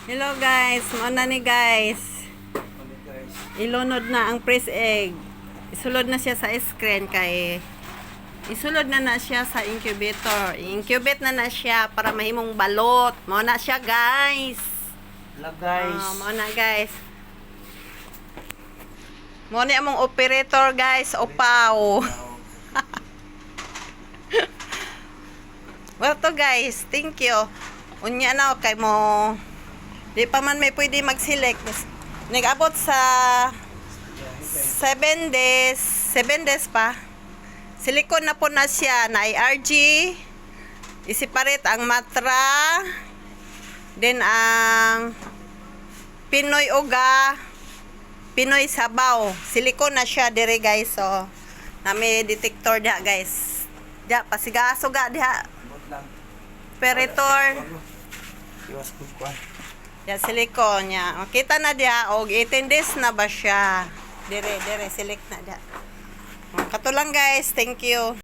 Hello guys, muna ni guys. Ilunod na ang press egg. Isulod na siya sa screen kay isulod na siya sa incubator. Incubate na siya para mahimong balot. Muna siya guys. Hello guys. Muna guys. Muna among operator guys, opaw. Well to guys, thank you. Unya na kay mo. Di pa man may pwede mag-select. Nag-abot sa 7 days. 7 days pa. Silikon na po na siya na IRG. I-separate ang matra. Then ang Pinoy uga. Pinoy sabaw. Silikon na siya dire guys. So, na may detector diha guys. Diha, pasigaso ga diha. Operator. Iwas ko kuan. Ya silikon niya. Makita na diha og 18 days na ba siya. Dire select na diha. Kato lang guys. Thank you.